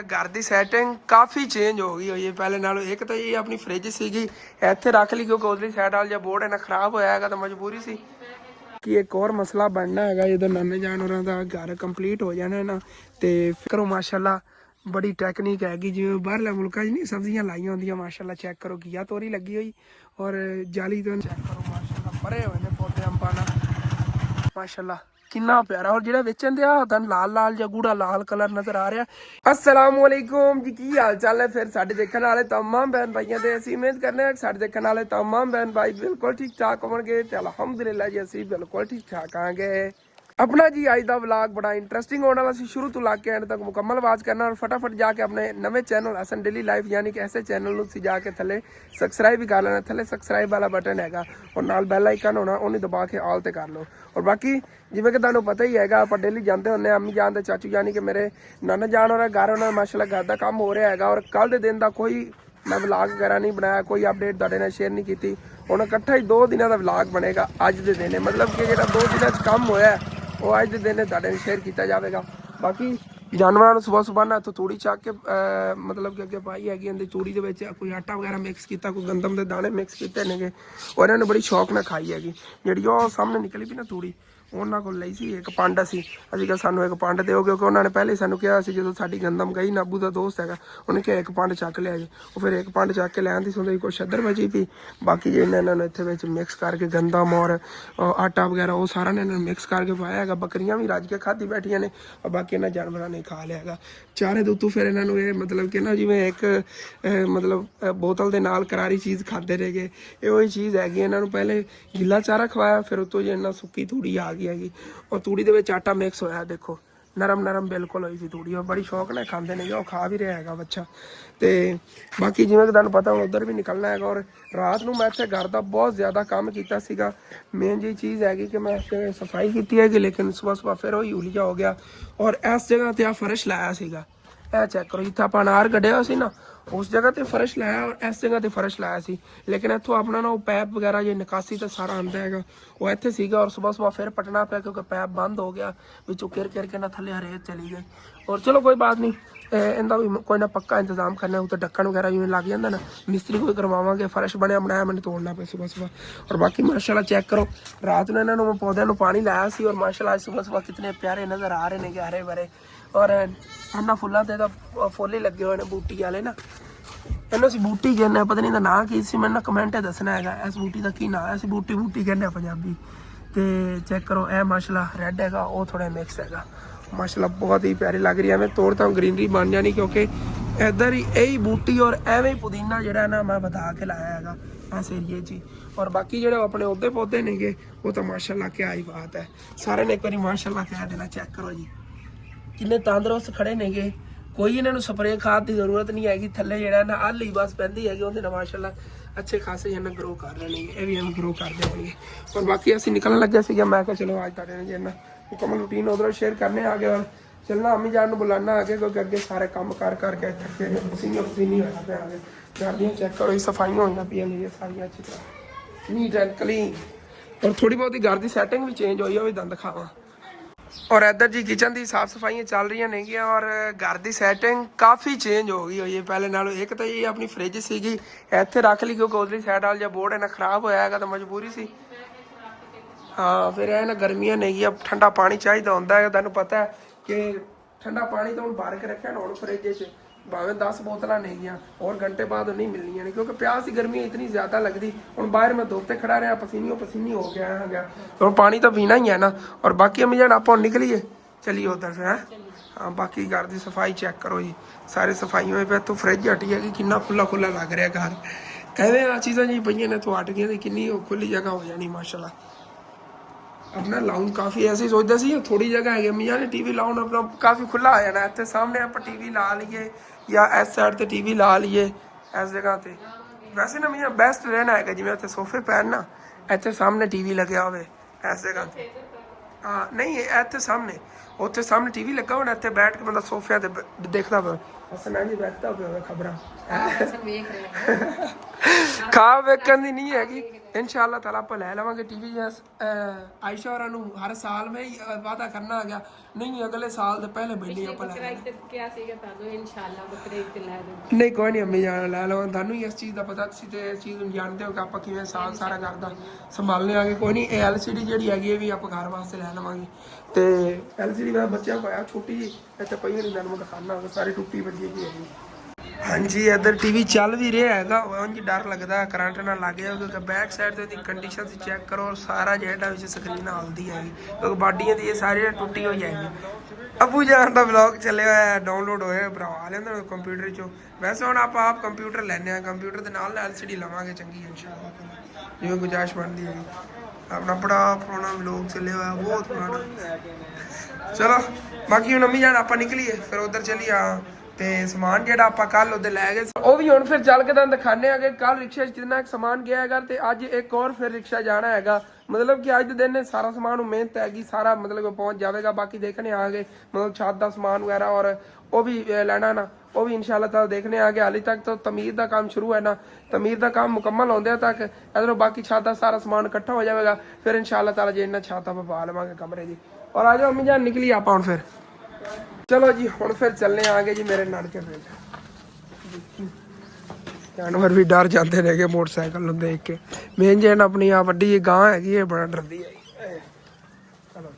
घर की सैटिंग काफ़ी चेंज हो गई हुई है पहले नालों। एक तो ये अपनी फ्रिज सीगी इत्थे रख ली क्योंकि उधरली साइड वाला जो बोर्ड है ना खराब होया है तो मजबूरी सी कि एक और मसला बनना है जो नाने जान होरां दा घर कंप्लीट हो जाना है ना तो करो माशाल्लाह बड़ी टैकनीक हैगी जिवें बाहरले मुल्कां च नहीं सब्जियां लाइयां होंदियां माशाल्लाह चेक करो घिया तोरी लगी हुई और जाली तो चेक करो माशाल्लाह भरे हुए ने पौधे अंबां नाल माशाल्लाह कितना प्यारा और जेड़ा वेचन दिया लाल लाल या गूढ़ा लाल कलर नजर आ रहा। अस्सलामुअलैकुम जी की हाल चाल है फिर साडे देखने वाले तमाम बहन भाइयों दे असीं उम्मीद करने हैं साडे देखने वाले तमाम बहन भाई बिल्कुल ठीक ठाक होणगे ते अल्हम्दुलिल्लाह जी असीं बिल्कुल ठीक ठाक आंगे। अपना जी अज का व्लॉग बड़ा इंटरेस्टिंग होने वाला शुरू तो लाके एंड तक मुकम्मल आवाज करना और फटाफट जाके अपने नवे चैनल हसन डेली लाइफ यानी कि ऐसे चैनल जाके थले सबसक्राइब भी कर लेना। थले सबसक्राइब वाला बटन हैगा और नाल बैल आइकन होना उन्हें दबा के ऑल ते कर लो। और बाकी जिवें कि तुहानूं पता ही हैगा आप डेली जाते होंगे अम्मी जान ते चाचू यानी कि मेरे नाना जान और घर उन्होंने माशाल्लाह घर का काम हो रहा है। और कल के दिन का कोई मैं व्लॉग वगैरह नहीं बनाया कोई अपडेट तुहाडे नाल शेयर नहीं की। हुण इकट्ठा ही 2 दिनों का व्लॉग बनेगा अज के दिन मतलब कि जो 2 दिनों काम होया वो अज के दिन तुहाडे शेयर किया जाएगा। बाकी जानवरों सुबह सुबह ना इतों तूड़ी चक के मतलब कि अगे पाई हैगी इहदी तूड़ी दे विच कोई आटा वगैरह मिक्स किया कोई गंदम के दाने मिक्स किए ने और इन्होंने बड़ी शौक नाल खाई हैगी। जिहड़ी वो सामने निकली भी ना तूड़ी उन्होंने को लई सी एक पंड असी अभी कहा सानू एक पंड दो क्योंकि उन्होंने पहले सानू कहा जो साडी गंदम गई नाबू का दोस्त है उन्हें कहा एक पंड चक लिया जी वो फिर एक पंड चक के लैन की सुनते कुछ अदर बची पी बाकी जो इन्होंने इतने मिक्स करके गंदम और आटा वगैरह वो सारा ने इन्होंने मिक्स करके पाया है। बकरियां भी रज के खाधी बैठिया ने और बाकी इन्होंने जानवरों ने खा लिया है चारे दे उत्तों फिर इन्होंने ये मतलब कि ना जिवें एक मतलब बोतल के नाल करारी चीज़ खाते रह गए ये वही चीज़ हैगी। इन्होंने पहले गिला चारा खवाया फिर उत्तों जो इन्ना सुक्की तूड़ी आ गई हैगी और तूड़ी दे विच आटा मिक्स होया देखो नरम नरम बिल्कुल हुई थी तूड़ी और बड़ी शौक ने खाते हैं वो खा भी रहा है बच्चा। तो बाकी जिवें कि तुहानूं पता उधर भी निकलना है और रात को मैं इत्थे घर का बहुत ज़्यादा काम किया मेन जी चीज़ हैगी कि मैं सफाई की हैगी लेकिन सुबह सुबह फिर वही उलिया हो गया और इस जगह पर फर्श लाया सीगा यह चेक करो जिथे आप अनार कढ़िया हो ना उस जगह ते फर्श लाया और इस जगह ते फर्श लाया सी लेकिन इतों अपना ना वो पैप वगैरह जो निकासी तो सारा आंदा है वो इत्थे सीगा और सुबह सुबह फिर पटना पाया क्योंकि पैप बंद हो गया विचों किर के ना थले रेत चली गई। और चलो कोई बात नहीं इनका भी कोई ना पक्का इंतजाम करना तो ढक्कन वगैरह जिवें लग जाता ना मिस्त्री कोई करवावांगे फर्श बनया बनाया मैंने तोड़ना पे सुबह सुबह। और बाकी माशाल्लाह चेक करो रात में इन्होंने पौधों को पानी लाया सी और माशाल्लाह सुबह सुबह कितने प्यारे नज़र आ रहे हैं हरे भरे और इन्होंने फुलों से तो फुल ही लगे हुए हैं बूटी वाले ना इन्हों असीं बूटी कहने पता नहीं ना की सी मैंने कमेंट दसना है इस बूटी का की ना है असीं बूटी बूटी कहने पंजाबी। तो चेक करो यह माशाल्लाह रैड हैगा वो थोड़ा मिक्स हैगा माशाल्लाह बहुत ही प्यारी लग रही है। मैं तोड़ता हूँ ग्रीनरी बन जानी क्योंकि इधर ही यही बूटी और एवं ही पुदीना जो ना मैं बता के लाया है इस एरिए जी। और बाकी जो अपने उहदे पौधे ने वो तो माशाल्लाह क्या ही बात है सारे ने एक बार माशाल्लाह कह देना। चेक करो जी किन्ने तंदुरुस्त खड़े ने कोई इन्होंने स्प्रे खाद की जरूरत नहीं हैगी थले जो ना हल ही बस पैंती हैगी उहदे नाल माशाल्लाह अच्छे खासे इन्हें ग्रो कर रहे हैं ये भी इन्हें ग्रो करते हैं। और बाकी असीं निकलने लगे सी मैं क्या चलो आज तुहाडे नाल इन्ना मुकम्मल रूटीन उधर शेयर करने आगे और चलना अम्मी जान बुलाना आगे क्योंकि अगे सारे काम कर करके थके पसीनो पसीनी होया पे आगे गाड़ियाँ चेक करो सफाइयां होई पियां सारियां अच्छी तरह नीट एंड क्लीन और थोड़ी बहुत ही घर की सैटिंग भी चेंज हुई है भी दंद खावा। और इधर जी किचन की साफ सफाइयाँ चल रही नहीं और घर की सैटिंग काफ़ी चेंज हो गई हुई है पहले नालों। एक तो ये अपनी फ्रिज सीगी इत्थे रख ली क्योंकि उधरली साइड वाला जो बोर्ड है ना खराब होया है तो मजबूरी सी हाँ फिर यह ना गर्मियाँ नहीं अब ठंडा पानी चाहिए होंदा है तुहानूं पता है कि ठंडा पानी तो हम भर के रखे ना फ्रिज भावें 10 बोतल नहीं और घंटे बाद नहीं मिलनी नहीं क्योंकि प्यास की गर्मी इतनी ज़्यादा लगती हूँ बाहर मैं धोते खड़ा रहा पसीनियों पसीनी हो गया तो पानी तो पीना ही है ना। और बाकी अम्मी जान आप निकलिए चलिए उधर से हैं हाँ बाकी घर की सफाई चेक करो जी सारी सफाइयों पे तो फ्रिज हटी है कि कितना खुला खुला लग रहा घर कहते आ चीज़ा जी पई ने तो हट गई कि खुली जगह हो जानी माशाल्लाह। अपना लाउन काफ़ी ऐसे सोचता सी थोड़ी जगह है अम्मी जान टीवी लाउन अपना काफ़ी खुला आ जाना इतने सामने आप टीवी ला लीए या इस साइड से टीवी ला लीए इस जगह पर वैसे ना मैं बेस्ट रहना है जिवें इतने सोफे पैन ना इतने सामने टीवी लग्या हो इस जगह पर हाँ नहीं इतने सामने उत्थे सामने टीवी लगा होना इतने बैठ के बंदा सोफिया देखता पे हसन जी बैठता पे खबर ਖਾ ਵੇਖਣ ਦੀ ਨਹੀਂ ਹੈਗੀ। ਇਨਸ਼ਾਅੱਲਾ ਤਾਲਾ ਆਪਾਂ ਲੈ ਲਵਾਂਗੇ ਟੀਵੀ। ਆਇਸ਼ਾ ਹੋਰਾਂ ਨੂੰ ਹਰ ਸਾਲ ਮੈਂ ਵਾਅਦਾ ਕਰਨਾ ਆ ਗਿਆ, ਨਹੀਂ ਅਗਲੇ ਸਾਲ ਦੇ ਪਹਿਲੇ ਮਹੀਨੇ ਆਪਾਂ ਲੈ ਲਾਂਗੇ। ਨਹੀਂ ਕੋਈ ਨਹੀਂ ਅੰਮੀ ਜਾਨ ਲੈ ਲਵਾਂ, ਤੁਹਾਨੂੰ ਹੀ ਇਸ ਚੀਜ਼ ਦਾ ਪਤਾ, ਤੁਸੀਂ ਤੇ ਇਸ ਚੀਜ਼ ਨੂੰ ਜਾਣਦੇ ਹੋ ਕਿ ਆਪਾਂ ਕਿਵੇਂ ਸਾਰਾ ਘਰ ਦਾ ਸੰਭਾਲਨੇ ਆਗੇ। ਕੋਈ ਨਹੀਂ, ਇਹ LCD ਜਿਹੜੀ ਹੈਗੀ ਇਹ ਵੀ ਆਪਾਂ ਘਰ ਵਾਸਤੇ ਲੈ ਲਵਾਂਗੇ। ਤੇ LCD ਦਾ ਬੱਚਿਆਂ ਕੋਲ ਆ ਛੋਟੀ ਜਿਹੀ, ਇੱਥੇ ਪਈ ਹੋਣੀ, ਤੁਹਾਨੂੰ ਮੈਂ ਦਿਖਾਉਣਾ ਹੋਗਾ, ਸਾਰੀ ਟੁੱਟੀ ਵੱਜੀ ਜੀ ਹੈਗੀ। ਹਾਂਜੀ ਇੱਧਰ ਟੀਵੀ ਚੱਲ ਵੀ ਰਿਹਾ ਹੈਗਾ, ਉਂਝ ਡਰ ਲੱਗਦਾ ਕਰੰਟ ਨਾਲ ਲੱਗ ਜਾਵੇ, ਕਿਉਂਕਿ ਬੈਕ ਸਾਈਡ ਤੇ ਉਹਦੀ ਕੰਡੀਸ਼ਨ ਤੁਸੀਂ ਚੈੱਕ ਕਰੋ, ਸਾਰਾ ਜਿਹੜਾ ਵਿੱਚ ਸਕਰੀਨ ਹਲਦੀ ਹੈਗੀ, ਕਿਉਂਕਿ ਬਾਡੀਆਂ ਦੀ ਇਹ ਸਾਰੀਆਂ ਟੁੱਟੀ ਹੋਈ ਹੈਗੀ। ਅੱਬੂ ਜਾਨ ਦਾ ਵਲੌਗ ਚੱਲਿਆ ਹੋਇਆ, ਡਾਊਨਲੋਡ ਹੋਇਆ, ਭਰਾ ਲੈਂਦਾ ਕੰਪਿਊਟਰ 'ਚੋਂ। ਵੈਸੇ ਹੁਣ ਆਪਾਂ ਆਪ ਕੰਪਿਊਟਰ ਲੈਂਦੇ ਹਾਂ, ਕੰਪਿਊਟਰ ਦੇ ਨਾਲ LCD ਲਵਾਂਗੇ ਚੰਗੀ ਇਨਸ਼ਾਅੱਲਾ, ਜਿਵੇਂ ਗੁੰਜਾਇਸ਼ ਬਣਦੀ ਹੈਗੀ। ਆਪਣਾ ਬੜਾ ਪੁਰਾਣਾ ਵਲੌਗ ਚੱਲਿਆ ਹੋਇਆ, ਬਹੁਤ ਪੁਰਾਣਾ। ਚਲੋ ਬਾਕੀ ਹੁਣ ਅੰਮੀ ਜਾਨ ਆਪਾਂ ਨਿਕਲੀਏ, ਫਿਰ ਉੱਧਰ ਚੱਲੀਏ। ਤੇ ਸਮਾਨ ਜਿਹੜਾ ਆਪਾਂ ਕੱਲ ਉਹਦੇ ਲੈ ਗਏ ਉਹ ਵੀ ਹੁਣ ਫਿਰ ਚੱਲ ਕੇ ਤੁਹਾਨੂੰ ਦਿਖਾਣੇ ਆਗੇ। ਕੱਲ ਰਿਕਸ਼ਾ 'ਚ ਜਿੰਨਾ ਸਮਾਨ ਗਿਆ ਹੈਗਾ, ਤੇ ਅੱਜ ਇੱਕ ਹੋਰ ਫਿਰ ਰਿਕਸ਼ਾ ਜਾਣਾ ਹੈਗਾ। ਮਤਲਬ ਕਿ ਅੱਜ ਦੇ ਦਿਨ ਸਾਰਾ ਸਮਾਨ ਨੂੰ ਮਿਹਨਤ ਹੈਗੀ, ਸਾਰਾ ਮਤਲਬ ਪਹੁੰਚ ਜਾਵੇਗਾ। ਬਾਕੀ ਦੇਖਣੇ ਆਗੇ ਮਤਲਬ ਛੱਤ ਦਾ ਸਮਾਨ ਵਗੈਰਾ, ਔਰ ਉਹ ਵੀ ਲੈਣਾ ਨਾ, ਉਹ ਵੀ ਇਨਸ਼ਾਅੱਲਾ ਤਾਲਾ ਦੇਖਣੇ ਆਗੇ। ਹਾਲੇ ਤੱਕ ਤਾਂ ਤਮੀਰ ਦਾ ਕੰਮ ਸ਼ੁਰੂ ਹੈ ਨਾ, ਤਮੀਰ ਦਾ ਕੰਮ ਮੁਕੰਮਲ ਹੁੰਦਿਆਂ ਤੱਕ ਇਧਰੋਂ ਬਾਕੀ ਛੱਤ ਦਾ ਸਾਰਾ ਸਮਾਨ ਇਕੱਠਾ ਹੋ ਜਾਵੇਗਾ। ਫਿਰ ਇਨਸ਼ਾਅੱਲਾ ਤਾਲਾ ਜੇ ਇਹਨਾਂ ਛੱਤ ਆਪਾਂ ਪਾ ਲਵਾਂਗੇ ਕਮਰੇ ਦੀ। ਔਰ ਆ ਜਾਓ ਅੰਮੀ ਜਾਨ, ਨਿਕਲੀ ਆਪਾਂ ਹੁਣ ਫਿਰ। ਚਲੋ ਜੀ ਹੁਣ ਫਿਰ ਚੱਲਨੇ ਆਗੇ ਜੀ ਮੇਰੇ ਨਾਨਕੇ ਪਿੰਡ। ਜਾਨਵਰ ਵੀ ਡਰ ਜਾਂਦੇ ਨੇਗੇ ਮੋਟਰਸਾਈਕਲ ਨੂੰ ਦੇਖ ਕੇ। ਮੇਨ ਜੈਨ ਆਪਣੀ ਆ ਵੱਡੀ ਗਾਂ ਹੈਗੀ, ਇਹ ਬੜਾ ਡਰਦੀ ਹੈ। ਚਲੋ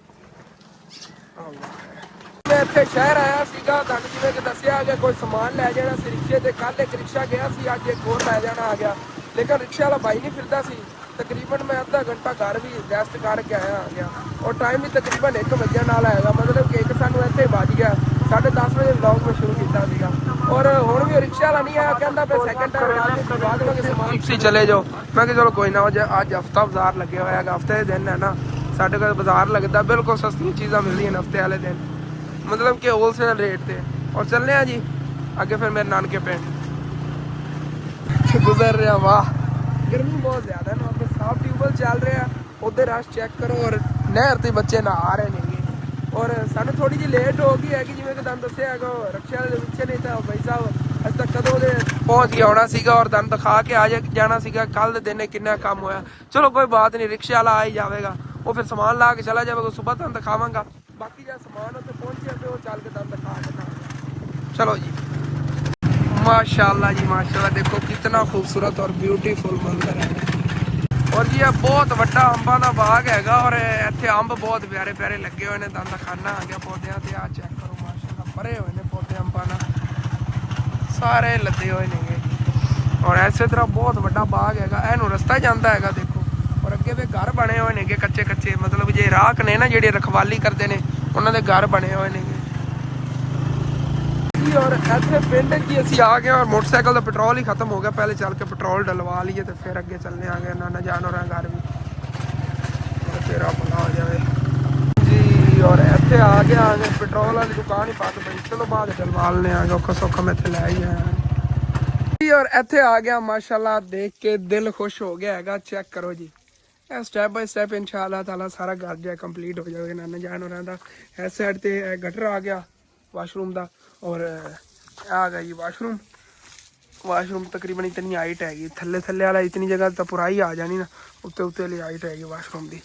ਮੈਂ ਇੱਥੇ ਸ਼ਹਿਰ ਆਇਆ ਸੀਗਾ, ਤੁਹਾਨੂੰ ਜਿਵੇਂ ਕਿ ਦੱਸਿਆ ਕਿ ਕੋਈ ਸਮਾਨ ਲੈ ਜਾਣਾ ਸੀ ਰਿਕਸ਼ੇ ਤੇ। ਕੱਲ ਇੱਕ ਰਿਕਸ਼ਾ ਗਿਆ ਸੀ, ਅੱਜ ਇੱਕ ਹੋਰ ਲੈ ਜਾਣਾ ਆ ਗਿਆ, ਲੇਕਿਨ ਰਿਕਸ਼ਾ ਵਾਲਾ ਭਾਈ ਨਹੀਂ ਫਿਰਦਾ ਸੀ। ਤਕਰੀਬਨ ਮੈਂ ਅੱਧਾ ਘੰਟਾ ਘਰ ਵੀ ਰੈਸਟ ਕਰਕੇ ਆਇਆ ਆ ਗਿਆ, ਔਰ ਟਾਈਮ ਵੀ ਤਕਰੀਬਨ 1 ਵਜੇ ਨਾਲ ਆਏਗਾ। ਮਤਲਬ ਕਿ ਇੱਕ ਸਾਨੂੰ ਇੱਥੇ ਵੱਜ ਗਿਆ, 10:30 ਵਜੇ ਵਲੌਗ ਮੈਂ ਸ਼ੁਰੂ ਕੀਤਾ ਸੀਗਾ। ਔਰ ਹੁਣ ਵੀ ਰਿਕਸ਼ਾ ਵਾਲਾ ਨਹੀਂ ਆਇਆ, ਕਹਿੰਦਾ ਫਿਰ ਸੈਕਿੰਡ ਟਾਈਮ ਤੁਸੀਂ ਚਲੇ ਜਾਓ। ਮੈਂ ਕਿਹਾ ਚਲੋ ਕੋਈ ਨਾ, ਅੱਜ ਹਫਤਾ ਬਾਜ਼ਾਰ ਲੱਗਿਆ ਹੋਇਆ ਹੈਗਾ, ਹਫਤੇ ਦੇ ਦਿਨ ਹੈ ਨਾ ਸਾਡੇ ਕੋਲ ਬਾਜ਼ਾਰ ਲੱਗਦਾ, ਬਿਲਕੁਲ ਸਸਤੀਆਂ ਚੀਜ਼ਾਂ ਮਿਲਦੀਆਂ ਨੇ ਹਫਤੇ ਵਾਲੇ ਦਿਨ, ਮਤਲਬ ਕਿ ਹੋਲਸੇਲ ਰੇਟ ਤੇ। ਔਰ ਚੱਲਦੇ ਆ ਜੀ ਅੱਗੇ ਫਿਰ ਮੇਰੇ ਨਾਨਕੇ ਪਿੰਡ ਗੁਜ਼ਰ ਰਿਹਾ। ਵਾਹ ਗਰਮੀ ਬਹੁਤ ਜ਼ਿਆਦਾ ਨਾ, ਉੱਧਰ ਸਾਫ ਟਿਊਬਵੈਲ ਚੱਲ ਰਿਹਾ, ਉੱਧਰ ਰਸ਼ ਚੈੱਕ ਕਰੋ, ਔਰ ਨਹਿਰ ਤੇ ਬੱਚੇ ਨਹਾ ਰਹੇ ਨੇਗੇ। ਔਰ ਸਾਨੂੰ ਥੋੜੀ ਜਿਹੀ ਲੇਟ ਹੋ ਗਈ ਹੈਗੀ, ਜਿਵੇਂ ਕਿ ਤੁਹਾਨੂੰ ਦੱਸਿਆ ਹੈਗਾ ਰਕਸ਼ਾ ਦੇ ਵਿੱਚ ਨਹੀਂ ਤਾਂ ਭਾਈ ਸਾਹਿਬ ਅੱਜ ਤੱਕ ਕਦੋਂ ਦੇ ਪਹੁੰਚ ਕੇ ਆਉਣਾ ਸੀਗਾ, ਔਰ ਤੁਹਾਨੂੰ ਦਿਖਾ ਕੇ ਆ ਜਾਣਾ ਸੀਗਾ ਕੱਲ ਦੇ ਦਿਨ ਕਿੰਨਾ ਕੰਮ ਹੋਇਆ। ਚਲੋ ਕੋਈ ਬਾਤ ਨਹੀਂ, ਰਿਕਸ਼ਾ ਵਾਲਾ ਆ ਹੀ ਜਾਵੇਗਾ, ਉਹ ਫਿਰ ਸਮਾਨ ਲਾ ਕੇ ਚਲਾ ਜਾਵੇਗਾ, ਸੁਬਾਹ ਤੁਹਾਨੂੰ ਦਿਖਾਵਾਂਗਾ। ਬਾਕੀ ਜਿਹੜਾ ਸਮਾਨ ਉੱਥੇ ਪਹੁੰਚਿਆ ਤੇ ਉਹ ਚੱਲ ਕੇ ਤੁਹਾਨੂੰ ਦਿਖਾ ਦੇਣਾ। ਚਲੋ ਜੀ माशाल्लाह जी माशाल्लाह, देखो कितना खूबसूरत और ब्यूटीफुल मंजर है। और जी ਇਹ ਬਹੁਤ ਵੱਡਾ ਅੰਬਾਂ ਦਾ ਬਾਗ ਹੈਗਾ, ਔਰ ਇੱਥੇ ਅੰਬ ਬਹੁਤ ਪਿਆਰੇ ਪਿਆਰੇ ਲੱਗੇ ਹੋਏ ਨੇ। ਤੁਹਾਨੂੰ ਦਿਖਾਣਾ ਆ ਗਿਆ ਪੌਦਿਆਂ ਤੇ, ਆ ਚੈੱਕ ਕਰੋ ਮਾਸ਼ਾਅੱਲਾ, ਭਰੇ ਹੋਏ ਨੇ ਪੌਦੇ ਅੰਬਾਂ ਨਾਲ, ਸਾਰੇ ਲੱਦੇ ਹੋਏ ਨੇਗੇ। ਔਰ ਇਸੇ ਤਰ੍ਹਾਂ ਬਹੁਤ ਵੱਡਾ ਬਾਗ ਹੈਗਾ, ਇਹਨੂੰ ਰਸਤਾ ਜਾਂਦਾ ਹੈਗਾ ਦੇਖੋ। ਔਰ ਅੱਗੇ ਵੀ ਘਰ ਬਣੇ ਹੋਏ ਨੇਗੇ ਕੱਚੇ ਕੱਚੇ, ਮਤਲਬ ਜੇ ਰਾਖ ਨੇ ਨਾ ਜਿਹੜੇ ਰਖਵਾਲੀ ਕਰਦੇ ਨੇ, ਉਹਨਾਂ ਦੇ ਘਰ ਬਣੇ ਹੋਏ ਨੇਗੇ। और ਇੱਥੇ ਪਿੰਡ ਜੀ ਅਸੀਂ ਆ ਗਏ, ਔਰ ਮੋਟਰਸਾਈਕਲ ਦਾ ਪੈਟਰੋਲ ਹੀ ਖਤਮ ਹੋ ਗਿਆ। ਪਹਿਲੇ ਚੱਲ ਕੇ ਪੈਟਰੋਲ ਡਲਵਾ ਲਈਏ ਤੇ ਫਿਰ ਅੱਗੇ ਚੱਲਨੇ ਆ ਗਏ ਨਾਨਾ ਜਾਨ ਹੋਰਾਂ ਘਰ ਵੀ, ਤੇਰਾ ਭਲਾ ਹੋ ਜਾਵੇ ਜੀ। ਔਰ ਇੱਥੇ ਆ ਗਏ ਪੈਟਰੋਲ ਵਾਲੀ ਦੁਕਾਨ ਹੀ ਬੰਦ ਪਈ, ਚਲੋ ਬਾਅਦ ਡਲਵਾ ਲੈਣੇ ਆ ਗਏ, ਔਖਾ ਸੌਖਾ ਮੈਂ ਇੱਥੇ ਲੈ ਹੀ ਆਇਆ ਜੀ। ਔਰ ਇੱਥੇ ਆ ਗਿਆ ਮਾਸ਼ਾਅੱਲਾ, ਦੇਖ ਕੇ ਦਿਲ ਖੁਸ਼ ਹੋ ਗਿਆ ਹੈਗਾ। ਚੈੱਕ ਕਰੋ ਜੀ, ਇਹ ਸਟੈਪ ਬਾਈ ਸਟੈਪ ਇਨਸ਼ਾਅੱਲਾ ਤਾਲਾ ਸਾਰਾ ਘਰ ਜਿਹਾ ਕੰਪਲੀਟ ਹੋ ਜਾਵੇਗਾ ਨਾਨਾ ਜਾਨ ਹੋਰਾਂ ਦਾ। ਇਸ ਸਾਈਡ ਤੇ ਗਟਰ ਆ ਗਿਆ ਵਾਸ਼ਰੂਮ ਦਾ, और आ गया जी वाशरूम तकरीबन इतनी हाइट हैगी, थल्ले थल्ले वाला इतनी जगह तो पुराई आ जानी ना, उत्ते उत्ते वाली हाइट हैगी वाशरूम की।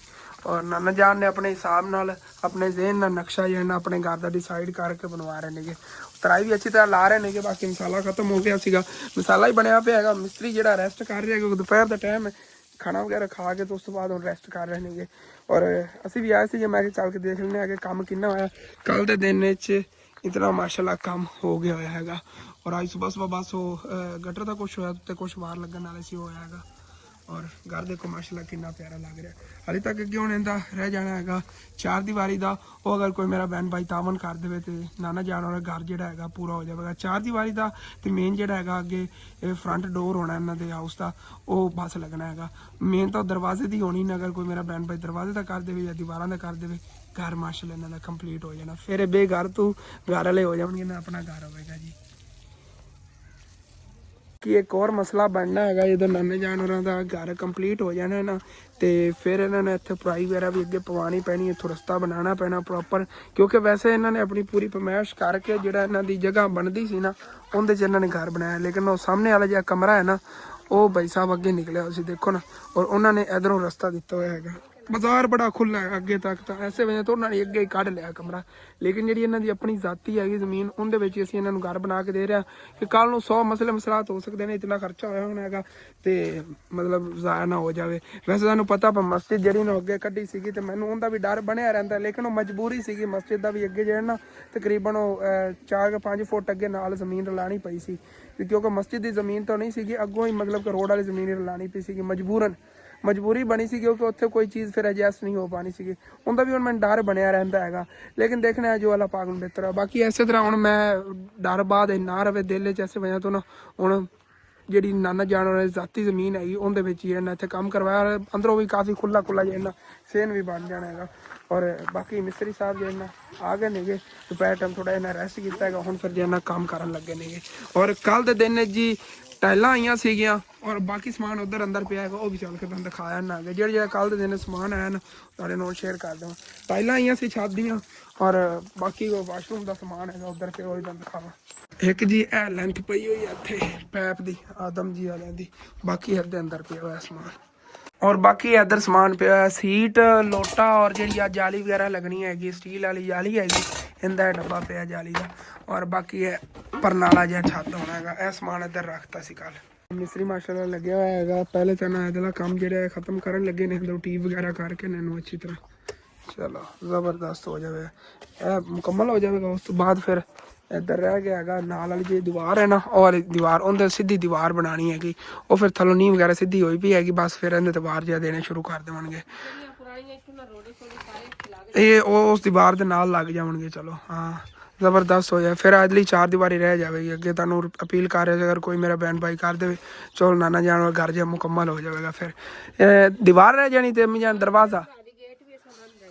और नाना जान ने अपने हिसाब नाल अपने जहन का नक्शा जो है ना अपने घर का डिसाइड करके बनवा रहे हैं। तराई भी अच्छी तरह ला रहे हैं, बाकी मसाला खत्म हो गया सीगा, मसाला ही बनया पे है। मिस्त्री जो रेस्ट कर रहे हैं, क्योंकि दोपहर का टाइम है, खाना वगैरह खा के तो उस तो बाद हम रेस्ट कर रहे हैं। और असी भी आए थे, मैं चल के देख लें कि काम कितना होया कल के दिन इतना माशाल्लाह काम हो गया हैगा। और आज सुबह सुबह बस वो गटर का कुछ होया तो कुछ बाहर लगन वाले सी होया हैगा। और घर देखो माशाल्लाह कितना प्यारा लग रहा है। हाले तक अगे हुण इहदा रह जाना हैगा 4 दीवारी का, वो अगर कोई मेरा बहन भाई तावन कर दे तो नाना जान वाला घर जिहड़ा हैगा पूरा हो जाएगा। 4 दीवारी का तो मेन जिहड़ा हैगा अगे फ्रंट डोर होना इन्हां दे हाउस का, वो बस लगना हैगा। मेन तो दरवाजे की होनी, अगर कोई मेरा बहन भाई दरवाजे का कर दे या दीवारों का कर दे, घर माशाल्लाह इन्हां दा कंप्लीट हो जाना। फिर बेघर तो घर वाले हो जाएंगे ना, अपना घर होगा जी। कि एक और मसला बनना है, जो नाने जान होरां दा घर कंप्लीट हो जाना है ना, तो फिर इन्होंने इत्थे पराई वगैरह भी अगे पवानी पैनी, इत्थों रस्ता बनाना पैना प्रॉपर। क्योंकि वैसे इन्होंने अपनी पूरी फरमाइश करके जिहड़ा इन्हां दी जगह बनदी सी ना, उहदे च इन्होंने घर बनाया, लेकिन वो सामने वाला जिहा कमरा है ना, ਉਹ ਭਾਈ ਸਾਹਿਬ ਅੱਗੇ ਨਿਕਲਿਆ ਤੁਸੀਂ ਦੇਖੋ ਨਾ, ਔਰ ਉਹਨਾਂ ਨੇ ਇਧਰੋਂ ਰਸਤਾ ਦਿੱਤਾ ਹੋਇਆ ਹੈਗਾ। ਬਾਜ਼ਾਰ ਬੜਾ ਖੁੱਲਾ ਹੈ ਅੱਗੇ ਤੱਕ, ਤਾਂ ਐਸੇ ਵਜ੍ਹਾ ਤੋਂ ਉਹਨਾਂ ਨੇ ਅੱਗੇ ਹੀ ਕੱਢ ਲਿਆ ਕਮਰਾ। ਲੇਕਿਨ ਜਿਹੜੀ ਇਹਨਾਂ ਦੀ ਆਪਣੀ ਜ਼ਾਤੀ ਹੈਗੀ ਜ਼ਮੀਨ, ਉਹਦੇ ਵਿੱਚ ਅਸੀਂ ਇਹਨਾਂ ਨੂੰ ਘਰ ਬਣਾ ਕੇ ਦੇ ਰਹੇ ਹਾਂ ਕਿ ਕੱਲ ਨੂੰ 100 ਮਸਲੇ ਮਸਲਾਤ ਹੋ ਸਕਦੇ ਨੇ। ਇਤਨਾ ਖਰਚਾ ਹੋਇਆ ਹੋਣਾ ਹੈਗਾ ਤੇ ਮਤਲਬ ਜ਼ਾਇਆ ਨਾ ਹੋ ਜਾਵੇ। ਵੈਸੇ ਤੁਹਾਨੂੰ ਪਤਾ ਮਸਜਿਦ ਜਿਹੜੀ ਨੂੰ ਅੱਗੇ ਕੱਢੀ ਸੀਗੀ ਤੇ ਮੈਨੂੰ ਉਹਦਾ ਵੀ ਡਰ ਬਣਿਆ ਰਹਿੰਦਾ, ਲੇਕਿਨ ਉਹ ਮਜਬੂਰੀ ਸੀਗੀ। ਮਸਜਿਦ ਦਾ ਵੀ ਅੱਗੇ ਜਿਹੜਾ ਨਾ ਤਕਰੀਬਨ ਉਹ 4-5 ਫੁੱਟ ਅੱਗੇ ਨਾਲ ਜ਼ਮੀਨ ਰਲਾਣੀ ਪਈ ਸੀ, ਕਿਉਂਕਿ ਮਸਜਿਦ ਦੀ ਜ਼ਮੀਨ ਤਾਂ ਨਹੀਂ ਸੀਗੀ, ਅੱਗੋਂ ਹੀ ਮਤਲਬ ਕਿ ਰੋਡ ਵਾਲੀ ਜ਼ਮੀਨ ਰਲਾਣੀ ਪਈ ਸੀਗੀ। ਮਜਬੂਰੀ ਬਣੀ ਸੀ ਕਿਉਂਕਿ ਉੱਥੇ ਕੋਈ ਚੀਜ਼ ਫਿਰ ਐਡਜਸਟ ਨਹੀਂ ਹੋ ਪਾਣੀ ਸੀਗੀ। ਉਹਦਾ ਵੀ ਹੁਣ ਮੈਨੂੰ ਡਰ ਬਣਿਆ ਰਹਿੰਦਾ ਹੈਗਾ, ਲੇਕਿਨ ਦੇਖਣਾ ਹੈ ਜੋ ਅੱਲਾਹ ਪਾਕ ਨੂੰ ਬਿਹਤਰ ਹੈ। ਬਾਕੀ ਇਸੇ ਤਰ੍ਹਾਂ ਹੁਣ ਮੈਂ ਡਰ ਬਾਅਦ ਨਾ ਰਵੇ ਦਿਲ 'ਚ, ਐਸੇ ਵਜ੍ਹਾ ਤੋਂ ਨਾ ਹੁਣ ਜਿਹੜੀ ਨਾਨਾ ਜਾਣ ਵਾਲੀ ਜ਼ਾਤੀ ਜ਼ਮੀਨ ਹੈਗੀ ਉਹਦੇ ਵਿੱਚ ਹੀ ਇਹਨਾਂ ਇੱਥੇ ਕੰਮ ਕਰਵਾਇਆ। ਅੰਦਰੋਂ ਵੀ ਕਾਫੀ ਖੁੱਲਾ ਜਿਹੜਾ ਸੇਨ ਵੀ ਬਣ ਜਾਣਾ ਹੈਗਾ। ਔਰ ਬਾਕੀ ਮਿਸਤਰੀ ਸਾਹਿਬ ਜਿਹੜਾ ਆ ਗਏ ਨੇਗੇ, ਦੁਪਹਿਰ ਟਾਈਮ ਥੋੜਾ ਇਹਨਾਂ ਰੈਸਟ ਕੀਤਾ ਹੈਗਾ, ਹੁਣ ਫਿਰ ਜਿਹੜਾ ਕੰਮ ਕਰਨ ਲੱਗੇ ਨੇਗੇ। ਔਰ ਕੱਲ ਦੇ ਦਿਨ ਜੀ ਟਾਈਲਾਂ ਆਈਆਂ ਸੀਗੀਆਂ, ਔਰ ਬਾਕੀ ਸਮਾਨ ਉਧਰ ਅੰਦਰ ਪਿਆ ਹੈਗਾ, ਉਹ ਵੀ ਚੱਲ ਕੇ ਤੁਹਾਨੂੰ ਦਿਖਾਇਆ ਨਾ ਹੈਗਾ। ਜਿਹੜਾ ਕੱਲ ਦੇ ਦਿਨ ਸਮਾਨ ਆਇਆ ਨਾ ਤੁਹਾਡੇ ਨਾਲ ਸ਼ੇਅਰ ਕਰ ਦੇਵਾਂ। ਟਾਈਲਾਂ ਆਈਆਂ ਸੀ ਛੱਤ ਦੀਆਂ, ਔਰ ਬਾਕੀ ਉਹ ਵਾਸ਼ਰੂਮ ਦਾ ਸਮਾਨ ਹੈਗਾ ਉਧਰ ਪਿਆ, ਉਹ ਵੀ ਤੁਹਾਨੂੰ ਦਿਖਾਵਾਂ। ਇੱਕ ਜੀ ਇਹ ਲੈਂਥ ਪਈ ਹੋਈ ਹੈ ਇੱਥੇ ਪੈਪ ਦੀ, ਆਦਮ ਜੀ ਵਾਲਿਆਂ ਦੀ। ਬਾਕੀ ਇਹਦੇ ਅੰਦਰ ਪਿਆ ਹੋਇਆ ਸਮਾਨ, ਔਰ ਬਾਕੀ ਇੱਧਰ ਸਮਾਨ ਪਿਆ ਹੋਇਆ ਸੀਟ, ਲੋਟਾ, ਔਰ ਜਿਹੜੀ ਆ ਜਾਲੀ ਵਗੈਰਾ ਲੱਗਣੀ ਹੈਗੀ ਸਟੀਲ ਵਾਲੀ ਜਾਲੀ ਹੈਗੀ, ਇਹਦਾ ਡੱਬਾ ਪਿਆ ਜਾਲੀ ਦਾ। ਔਰ ਬਾਕੀ ਇਹ ਪਰਨਾਲਾ ਜਿਹਾ ਛੱਤ ਹੋਣਾ ਹੈਗਾ। ਇਹ ਸਮਾਨ ਇੱਧਰ ਰੱਖਤਾ ਸੀ ਕੱਲ। ਮਿਸਤਰੀ ਮਾਸ਼ਾਅੱਲਾ ਲੱਗਿਆ ਹੋਇਆ ਹੈਗਾ। ਪਹਿਲੇ ਤਾਂ ਨਾ ਇਹਦਾ ਕੰਮ ਜਿਹੜਾ ਖਤਮ ਕਰਨ ਲੱਗੇ ਨੇ, ਟੀਪ ਵਗੈਰਾ ਕਰਕੇ ਇਹਨੂੰ ਅੱਛੀ ਤਰ੍ਹਾਂ ਚਲੋ ਜ਼ਬਰਦਸਤ ਹੋ ਜਾਵੇ, ਇਹ ਮੁਕੰਮਲ ਹੋ ਜਾਵੇਗਾ। ਉਸ ਤੋਂ ਬਾਅਦ ਫਿਰ ਇੱਧਰ ਰਹਿ ਗਿਆ ਹੈਗਾ ਨਾਲ ਵਾਲੀ ਜਿਹੜੀ ਦੀਵਾਰ ਹੈ ਨਾ, ਉਹ ਵਾਲੀ ਦੀਵਾਰ, ਉਹਦੇ ਸਿੱਧੀ ਦੀਵਾਰ ਬਣਾਉਣੀ ਹੈਗੀ। ਉਹ ਫਿਰ ਥੱਲੋਂ ਨੀਂਹ ਵਗੈਰਾ ਸਿੱਧੀ ਹੋਈ ਪਈ ਹੈਗੀ, ਬਸ ਫਿਰ ਇਹਦੇ ਤੇ ਵਾਰ ਜਿਹਾ ਦੇਣੇ ਸ਼ੁਰੂ ਕਰ ਦੇਵਾਂਗੇ। ਇਹ ਉਸ ਦੀਵਾਰ ਦੇ ਨਾਲ ਲੱਗ ਜਾਣਗੇ। ਚਲੋ ਹਾਂ ਜ਼ਬਰਦਸਤ ਹੋ ਜਾਏ, ਫਿਰ ਅਗਲੀ 4 ਦੀਵਾਰੀ ਰਹਿ ਜਾਵੇਗੀ। ਅੱਗੇ ਤੁਹਾਨੂੰ ਅਪੀਲ ਕਰ ਰਿਹਾ ਅਗਰ ਕੋਈ ਮੇਰਾ ਬਹਿਨ ਭਾਈ ਕਰ ਦੇਵੇ, ਚਲੋ ਨਾਨਾ ਜਾਨ ਵਾਲਾ ਘਰ ਜਿਹਾ ਮੁਕੰਮਲ ਹੋ ਜਾਵੇਗਾ। ਫਿਰ ਦੀਵਾਰ ਰਹਿ ਜਾਣੀ ਤੇ ਮਿਆਂ ਦਰਵਾਜ਼ਾ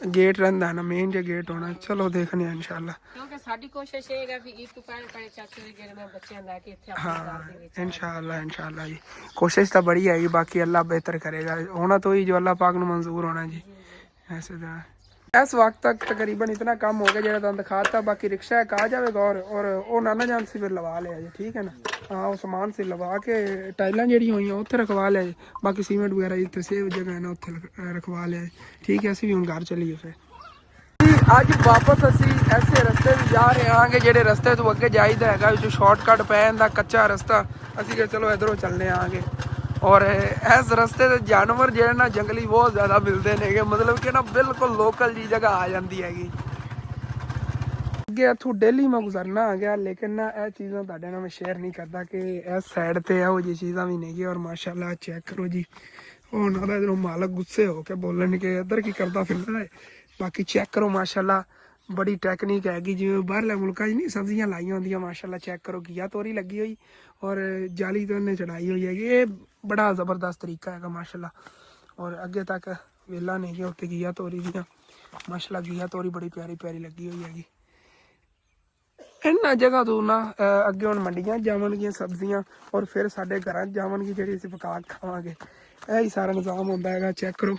ਗੇਟ ਰਹਿੰਦਾ ਨਾ, ਮੇਨ ਜੇ ਗੇਟ ਹੋਣਾ। ਚਲੋ ਦੇਖਦੇ ਹਾਂ ਇਨਸ਼ਾਅੱਲਾ, ਕਿਉਂਕਿ ਸਾਡੀ ਕੋਸ਼ਿਸ਼ ਇਹ ਹੈ ਵੀ ਇੱਕ ਪੈਣ ਚਾਚੇ ਦੇ ਜਿਹੜੇ ਮੈਂ ਬੱਚਿਆਂ ਲੈ ਕੇ ਇੱਥੇ ਹਾਂ ਇਨਸ਼ਾਅੱਲਾ ਜੀ। ਕੋਸ਼ਿਸ਼ ਤਾਂ ਬੜੀ ਹੈਗੀ, ਬਾਕੀ ਅੱਲਾ ਬਿਹਤਰ ਕਰੇਗਾ। ਹੋਣਾ तो ही जो अल्लाह पाक ਨੂੰ ਮਨਜ਼ੂਰ ਹੋਣਾ ਜੀ। ऐसे तरह इस वक्त तक तकरीबन इतना काम हो गया जो तुम दिखाता। बाकी रिक्शा एक आ जाएगा और वो नाना जान से फिर लवा लिया जी, ठीक है ना। हाँ वो सामान से लवा के टाइलां जी हुई उत्थे रखवा लिया जी। बाकी सीमेंट वगैरह जितने सेव जगह है ना उत्थे रखवा लिया जी, ठीक है। असीं भी हुण घर चलीए फिर ਅੱਜ ਵਾਪਸ ਅਸੀਂ ਐਸੇ ਰਸਤੇ ਵੀ ਜਾ ਰਹੇ ਹਾਂ ਕਿ ਜਿਹੜੇ ਰਸਤੇ ਤੋਂ ਅੱਗੇ ਜਾਈਦਾ ਹੈਗਾ, ਜੋ ਸ਼ਾਰਟਕਟ ਪੈ ਜਾਂਦਾ ਕੱਚਾ ਰਸਤਾ। ਅਸੀਂ ਕਿ ਚਲੋ ਇਧਰੋਂ ਚੱਲਨੇ ਆਂਗੇ। ਔਰ ਇਸ ਰਸਤੇ ਦੇ ਜਾਨਵਰ ਜਿਹੜੇ ਨਾ ਜੰਗਲੀ ਬਹੁਤ ਜ਼ਿਆਦਾ ਮਿਲਦੇ ਨੇਗੇ, ਮਤਲਬ ਕਿ ਨਾ ਬਿਲਕੁਲ ਲੋਕਲ ਜੀ ਜਗ੍ਹਾ ਆ ਜਾਂਦੀ ਹੈਗੀ। ਅੱਗੇ ਇੱਥੋਂ ਡੇਲੀ ਮੈਂ ਗੁਜ਼ਰਨਾ ਆ ਗਿਆ, ਲੇਕਿਨ ਨਾ ਇਹ ਚੀਜ਼ਾਂ ਤੁਹਾਡੇ ਨਾਲ ਮੈਂ ਸ਼ੇਅਰ ਨਹੀਂ ਕਰਦਾ ਕਿ ਇਸ ਸਾਈਡ ਤੇ ਇਹੋ ਜਿਹੀ ਚੀਜ਼ਾਂ ਵੀ ਨਹੀਂ। ਔਰ ਮਾਸ਼ਾਅੱਲਾ ਚੈੱਕ ਕਰੋ ਜੀ, ਉਹ ਉਹਨਾਂ ਦਾ ਜਦੋਂ ਮਾਲਕ ਗੁੱਸੇ ਹੋ ਕੇ ਬੋਲਣ ਕਿ ਇੱਧਰ ਕੀ ਕਰਦਾ ਫਿਰਦਾ ਹੈ। ਬਾਕੀ ਚੈੱਕ ਕਰੋ ਮਾਸ਼ਾਅੱਲਾ ਬੜੀ ਟੈਕਨੀਕ ਹੈਗੀ, ਜਿਵੇਂ ਬਾਹਰਲੇ ਮੁਲਕਾਂ 'ਚ ਨਹੀਂ ਸਬਜ਼ੀਆਂ ਲਾਈਆਂ ਹੁੰਦੀਆਂ। ਮਾਸ਼ਾਅੱਲਾ ਚੈੱਕ ਕਰੋ, ਘੀਆ ਤੋਰੀ ਲੱਗੀ ਹੋਈ ਔਰ ਜਾਲੀ ਤੋਂ ਉਹਨੇ ਚੜਾਈ ਹੋਈ ਹੈਗੀ। ਇਹ ਬੜਾ ਜ਼ਬਰਦਸਤ ਤਰੀਕਾ ਹੈਗਾ ਮਾਸ਼ਾਅੱਲਾ। ਔਰ ਅੱਗੇ ਤੱਕ ਵੇਲਾ ਨਹੀਂ ਗਿਆ ਉੱਤੇ ਘੀਆ ਤੋਰੀ ਦੀਆਂ। ਮਾਸ਼ਾਅੱਲਾ ਘੀਆ ਤੋਰੀ ਬੜੀ ਪਿਆਰੀ ਪਿਆਰੀ ਲੱਗੀ ਹੋਈ ਹੈਗੀ। ਇਹਨਾਂ ਜਗ੍ਹਾ ਤੋਂ ਨਾ ਅੱਗੇ ਹੁਣ ਮੰਡੀਆਂ ਜਾਵਣਗੀਆਂ ਸਬਜ਼ੀਆਂ, ਔਰ ਫਿਰ ਸਾਡੇ ਘਰਾਂ 'ਚ ਜਾਵਣਗੀ ਜਿਹੜੀ ਅਸੀਂ ਪਕਾ ਕੇ ਖਾਵਾਂਗੇ। ਇਹ ਹੀ ਸਾਰਾ ਨਿਜ਼ਾਮ ਹੁੰਦਾ ਹੈਗਾ। ਚੈੱਕ ਕਰੋ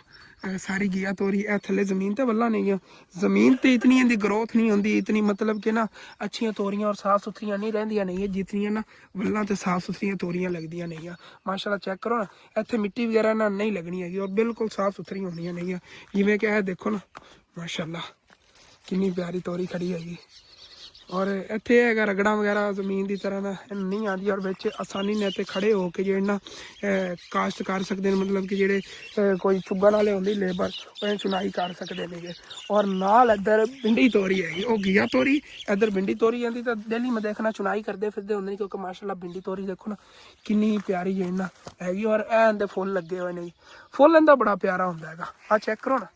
ਸਾਰੀ ਘੀਆ ਤੋਰੀ ਇਹ ਥੱਲੇ ਜ਼ਮੀਨ ਤੇ ਵੱਲਾਂ ਨਹੀਂ ਗਿਆ। ਜ਼ਮੀਨ ਤੇ ਇਤਨੀ ਇਹਦੀ ਗਰੋਥ ਨਹੀਂ ਹੁੰਦੀ, ਇਤਨੀ ਮਤਲਬ ਕਿ ਨਾ ਅੱਛੀਆਂ ਤੋਰੀਆਂ ਔਰ ਸਾਫ਼ ਸੁਥਰੀਆਂ ਨਹੀਂ ਰਹਿੰਦੀਆਂ ਨਹੀਂ, ਜਿਤਨੀਆਂ ਨਾ ਵੱਲਾਂ ਤੇ ਸਾਫ਼ ਸੁਥਰੀਆਂ ਤੋਰੀਆਂ ਲੱਗਦੀਆਂ ਨਹੀਂ ਆ। ਮਾਸ਼ਾਅੱਲਾ ਚੈੱਕ ਕਰੋ ਨਾ, ਇੱਥੇ ਮਿੱਟੀ ਵਗੈਰਾ ਨਾ ਨਹੀਂ ਲੱਗਣੀ ਹੈਗੀ, ਔਰ ਬਿਲਕੁਲ ਸਾਫ਼ ਸੁਥਰੀਆਂ ਹੋਣੀਆਂ ਨਹੀਂ ਆ। ਜਿਵੇਂ ਕਿ ਇਹ ਦੇਖੋ ਨਾ ਮਾਸ਼ਾਅੱਲਾ ਕਿੰਨੀ ਪਿਆਰੀ ਤੋਰੀ ਖੜੀ ਹੈਗੀ। ਔਰ ਇੱਥੇ ਹੈਗਾ ਰਗੜਾਂ ਵਗੈਰਾ ਜ਼ਮੀਨ ਦੀ ਤਰ੍ਹਾਂ ਦਾ ਨਹੀਂ ਆਉਂਦੀ, ਔਰ ਵਿੱਚ ਆਸਾਨੀ ਨਾਲ ਇੱਥੇ ਖੜੇ ਹੋ ਕੇ ਜਿਹੜੇ ਨਾ ਕਾਸ਼ਤ ਕਰ ਸਕਦੇ ਨੇ, ਮਤਲਬ ਕਿ ਜਿਹੜੇ ਕੋਈ ਚੁੱਗਣ ਵਾਲੇ ਹੁੰਦੀ ਲੇਬਰ, ਉਹ ਚੁਨਾਈ ਕਰ ਸਕਦੇ ਨੇਗੇ। ਔਰ ਨਾਲ ਇੱਧਰ ਭਿੰਡੀ ਤੋਰੀ ਹੈਗੀ, ਉਹ ਘੀਆ ਤੋਰੀ ਇੱਧਰ ਭਿੰਡੀ ਤੋਰੀ ਜਾਂਦੀ ਤਾਂ ਡੇਲੀ ਮੈਂ ਦੇਖਣਾ ਚੁਨਾਈ ਕਰਦੇ ਫਿਰਦੇ ਹੁੰਦੇ ਨੇ, ਕਿਉਂਕਿ ਮਾਸ਼ਾਅੱਲਾ ਭਿੰਡੀ ਤੋਰੀ ਦੇਖੋ ਨਾ ਕਿੰਨੀ ਪਿਆਰੀ ਜਿਹੜੀ ਨਾ ਹੈਗੀ। ਔਰ ਇਹ ਇਹਦੇ ਫੁੱਲ ਲੱਗੇ ਹੋਏ ਨੇ, ਫੁੱਲ ਇਹਦਾ ਬੜਾ ਪਿਆਰਾ ਹੁੰਦਾ ਹੈਗਾ। ਆਹ ਚੈੱਕ ਕਰੋ ਨਾ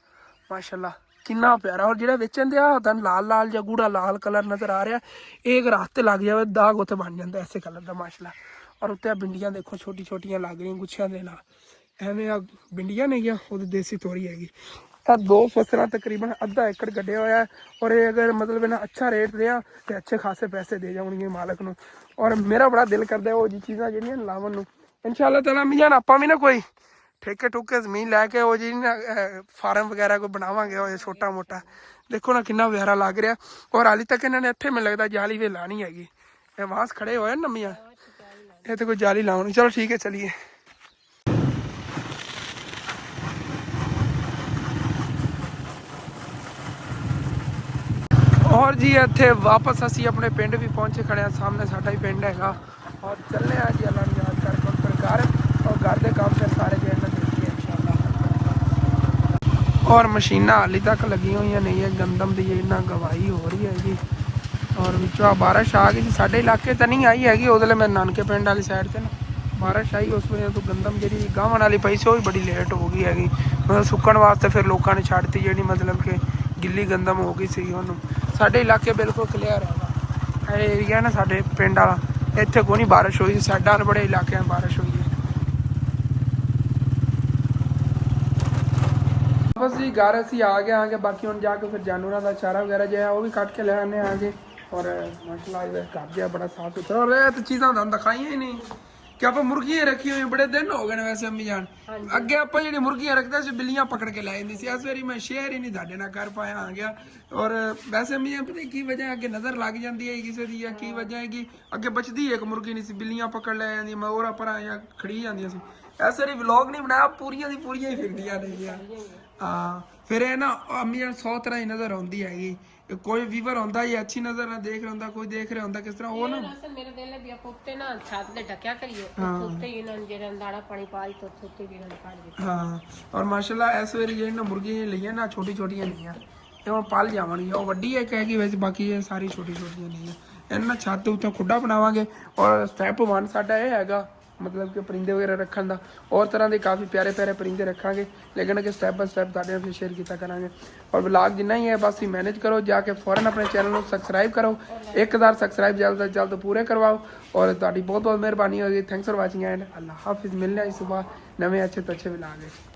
ਮਾਸ਼ਾਅੱਲਾ ਕਿੰਨਾ ਪਿਆਰਾ। ਔਰ ਜਿਹੜਾ ਵੇਚਣ ਦੇ ਆ ਤਾਂ ਲਾਲ ਲਾਲ ਜਾਂ ਗੂੜਾ ਲਾਲ ਕਲਰ ਨਜ਼ਰ ਆ ਰਿਹਾ, ਇਹ ਅਗਰ ਹੱਥ ਤੇ ਲੱਗ ਜਾਵੇ ਦਾਗ ਉੱਥੇ ਬਣ ਜਾਂਦਾ ਐਸੇ ਕਲਰ ਦਾ ਮਾਸ਼ਾਅੱਲਾ। ਔਰ ਉੱਤੇ ਭਿੰਡੀਆਂ ਦੇਖੋ ਛੋਟੀ ਛੋਟੀਆਂ ਲੱਗ ਰਹੀਆਂ ਗੁੱਛਿਆਂ ਦੇ ਨਾਲ, ਐਵੇਂ ਆ ਭਿੰਡੀਆਂ ਨਹੀਂ ਗਿਆ, ਉਹਦੀ ਦੇਸੀ ਤੋਰੀ ਹੈਗੀ। ਤਾਂ 2 ਫਸਲਾਂ ਤਕਰੀਬਨ ਅੱਧਾ ਏਕੜ ਕੱਢਿਆ ਹੋਇਆ। ਔਰ ਇਹ ਅਗਰ ਮਤਲਬ ਇਹਨਾਂ ਅੱਛਾ ਰੇਟ ਰਿਹਾ ਤੇ ਅੱਛੇ ਖਾਸੇ ਪੈਸੇ ਦੇ ਜਾਣਗੇ ਮਾਲਕ ਨੂੰ। ਔਰ ਮੇਰਾ ਬੜਾ ਦਿਲ ਕਰਦਾ ਉਹ ਜੀ ਚੀਜ਼ਾਂ ਜਿਹੜੀਆਂ ਲਾਵਣ ਨੂੰ। ਇਨਸ਼ਾਅੱਲਾ ਤਾਲਾ ਮਿਆਂ ਆਪਾਂ ਵੀ ਨਾ ਕੋਈ ਠੇਕੇ ਠੁਕੇ ਜ਼ਮੀਨ ਲੈ ਕੇ ਉਹ ਜੀ ਨਾ ਫਾਰਮ ਵਗੈਰਾ ਕੋਈ ਬਣਾਵਾਂਗੇ, ਉਹ ਛੋਟਾ ਮੋਟਾ। ਦੇਖੋ ਨਾ ਕਿੰਨਾ ਪਿਆਰਾ ਲੱਗ ਰਿਹਾ। ਔਰ ਹਾਲੇ ਤੱਕ ਇਹਨਾਂ ਨੇ ਇੱਥੇ ਮੈਨੂੰ ਲੱਗਦਾ ਜਾਲੀ ਵੇ ਲਾਣੀ ਹੈਗੀ। ਇਹ ਵਾਂਸ ਖੜੇ ਹੋਏ ਨਾ ਮੀਆਂ, ਇਹ ਤੇ ਕੋਈ ਜਾਲੀ ਲਾਉਣੀ। ਚਲੋ ਠੀਕ ਹੈ ਚਲੀਏ। और जी ਇੱਥੇ ਵਾਪਸ ਅਸੀਂ ਆਪਣੇ ਪਿੰਡ ਵੀ ਪਹੁੰਚੇ ਖੜੇ ਆ ਸਾਹਮਣੇ ਸਾਡਾ ਹੀ ਪਿੰਡ ਹੈਗਾ ਔਰ ਚੱਲੇ ਆ ਜੀ ਅੱਲਾ ਨੂੰ ਯਾਦ ਕਰਕੇ ਫਿਰ ਘਰ ਔਰ ਘਰ ਦੇ ਕੰਮ ਫਿਰ ਸਾਰੇ ਜੇ ਇਹਨਾਂ ਦੇਖੀਏ ਇਨਸ਼ਾਅੱਲਾ ਔਰ ਮਸ਼ੀਨਾਂ ਹਾਲੀ ਤੱਕ ਲੱਗੀਆਂ ਹੋਈਆਂ ਨਹੀਂ ਹੈ ਗੰਦਮ ਦੀ ਇਹਨਾਂ ਗਵਾਹੀ ਹੋ ਰਹੀ ਹੈਗੀ ਔਰ ਵਿੱਚੋਂ ਆ ਬਾਰਿਸ਼ ਆ ਗਈ ਸਾਡੇ ਇਲਾਕੇ ਤਾਂ ਨਹੀਂ ਆਈ ਹੈਗੀ ਉਹਦੇ ਲਈ ਮੈਂ ਨਾਨਕੇ ਪਿੰਡ ਵਾਲੀ ਸਾਈਡ ਤੇ ਨਾ ਬਾਰਿਸ਼ ਆਈ ਉਸ ਵੇਲੇ ਤੋਂ ਗੰਦਮ ਜਿਹੜੀ ਗਾਵਾਂ ਵਾਲੀ ਪਈ ਸੀ ਉਹ ਵੀ ਬੜੀ ਲੇਟ ਹੋ ਗਈ ਹੈਗੀ ਮਤਲਬ ਸੁੱਕਣ ਵਾਸਤੇ ਫਿਰ ਲੋਕਾਂ ਨੇ ਛੱਡਤੀ ਜਿਹੜੀ ਮਤਲਬ ਕਿ ਗਿੱਲੀ ਗੰਦਮ ਹੋ ਗਈ ਸੀ ਉਹਨੂੰ ਸਾਡੇ ਇਲਾਕੇ ਬਿਲਕੁਲ ਕਲੀਅਰ ਹੈਗਾ ਇਹ ਏਰੀਆ ਨਾ ਸਾਡੇ ਪਿੰਡ ਵਾਲਾ ਇੱਥੇ ਕੋਈ ਨਹੀਂ ਬਾਰਿਸ਼ ਹੋਈ ਸਾਡਾ ਬੜੇ ਇਲਾਕਿਆਂ ਬਾਰਿਸ਼ ਹੋਈ ਹੈ ਬਸ ਜੀ ਘਰ ਅਸੀਂ ਆ ਗਏ ਆਗੇ ਬਾਕੀ ਹੁਣ ਜਾ ਕੇ ਫਿਰ ਜਾਨਵਰਾਂ ਦਾ ਚਾਰਾ ਵਗੈਰਾ ਜੋ ਹੈ ਉਹ ਵੀ ਕੱਟ ਕੇ ਲੈ ਆਨੇ ਆਗੇ ਔਰ ਮਾਸ਼ਾਅੱਲਾ ਇਹ ਘਰ ਜਿਹਾ ਬੜਾ ਸਾਫ ਸੁਥਰਾ ਔਰ ਇਹ ਤਾਂ ਚੀਜ਼ਾਂ ਤੁਹਾਨੂੰ ਦਿਖਾਈਆਂ ਹੀ ਨਹੀਂ ਕਿ ਆਪਾਂ ਮੁਰਗੀਆਂ ਰੱਖੀ ਹੋਈ ਬੜੇ ਦਿਨ ਹੋ ਗਏ ਨੇ ਵੈਸੇ ਅੰਮੀ ਜਾਨ ਅੱਗੇ ਆਪਾਂ ਜਿਹੜੀ ਮੁਰਗੀਆਂ ਰੱਖਦੇ ਸੀ ਬਿੱਲੀਆਂ ਪਕੜ ਕੇ ਲੈ ਜਾਂਦੀ ਸੀ ਇਸ ਵਾਰੀ ਮੈਂ ਸ਼ੇਅਰ ਹੀ ਨਹੀਂ ਤੁਹਾਡੇ ਨਾਲ ਕਰ ਪਾਇਆ ਆ ਗਿਆ ਔਰ ਵੈਸੇ ਅੰਮੀ ਜਾਨ ਪਤਾ ਕੀ ਵਜ੍ਹਾ ਅੱਗੇ ਨਜ਼ਰ ਲੱਗ ਜਾਂਦੀ ਹੈ ਕਿਸੇ ਦੀ ਜਾਂ ਕੀ ਵਜ੍ਹਾ ਹੈਗੀ ਅੱਗੇ ਬਚਦੀ ਇੱਕ ਮੁਰਗੀ ਨਹੀਂ ਸੀ ਬਿੱਲੀਆਂ ਪਕੜ ਲੈ ਜਾਂਦੀਆਂ ਮੈਂ ਹੋਰ ਪਰਾਂ ਜਾਂ ਖੜੀ ਜਾਂਦੀਆਂ ਸੀ ਇਸ ਵਾਰੀ ਵਲੌਗ ਨਹੀਂ ਬਣਾਇਆ ਪੂਰੀਆਂ ਦੀ ਪੂਰੀਆਂ ਹੀ ਫਿਰਦੀਆਂ ਨੇਗੀਆਂ ਹਾਂ ਫਿਰ ਇਹ ਨਾ ਅੰਮੀ ਜਾਨ 100 ਤਰ੍ਹਾਂ ਹੀ ਨਜ਼ਰ ਆਉਂਦੀ ਹੈਗੀ ਕੋਈ ਵੀਵਰ ਹੁੰਦਾ ਜਾਂ ਅੱਛੀ ਨਜ਼ਰ ਨਾਲ ਦੇਖ ਰਿਹਾ ਹੁੰਦਾ ਕੋਈ ਦੇਖ ਰਿਹਾ ਹੁੰਦਾ ਕਿਸ ਤਰ੍ਹਾਂ ਉਹ ਨਾ ਮੇਰੇ ਦਿਲ ਵੀ ਆਪਾਂ ਉੱਤੇ ਨਾ ਛੱਤ ਤੇ ਢੱਕਿਆ ਕਰੀਏ ਉੱਤੇ ਹੀ ਇਹਨਾਂ ਨੂੰ ਜਿਹੜਾ ਦਾਣਾ ਪਾਣੀ ਪਾਈ ਤੋਂ ਉੱਤੇ ਵੀ ਇਹਨਾਂ ਨੂੰ ਕੱਢ ਦਿੱਤਾ ਹਾਂ ਔਰ ਮਾਸ਼ਾਅੱਲਾ ਇਸ ਵਾਰੀ ਜਿਹੜੀ ਨਾ ਮੁਰਗੀਆਂ ਲਈਆਂ ਨਾ ਛੋਟੀ ਛੋਟੀਆਂ ਲਈਆਂ ਇਹ ਹੁਣ ਪਲ ਜਾਵਣਗੀਆਂ ਉਹ ਵੱਡੀ ਇੱਕ ਹੈਗੀ ਵੈਸੇ ਬਾਕੀ ਇਹ ਸਾਰੀ ਛੋਟੀ ਛੋਟੀਆਂ ਲਈਆਂ ਇਹਨਾਂ ਨਾਲ ਛੱਤ ਉੱਤੇ ਖੁੱਡਾ ਬਣਾਵਾਂਗੇ ਔਰ ਸਟੈਪ 1 ਸਾਡਾ ਇਹ ਹੈਗਾ मतलब कि परिंदे वगैरह रखने का और तरह के काफ़ी प्यारे प्यारे परिंदे रखांगे लेकिन अगर स्टैप बाय स्टैप तुहाडे नाल शेयर किया करांगे और व्लॉग जिन्ना ही है बस ही मैनेज करो जाके फौरन अपने चैनल को सबसक्राइब करो 1000 सबसक्राइब जल्द से जल्द पूरे करवाओ और तुहाडी बहुत बहुत मेहरबानी होगी थैंक्स फॉर वाचिंग एंड अल्लाह हाफिज़ मिलने सुबह नवे अच्छे तो अच्छे व्लॉग है।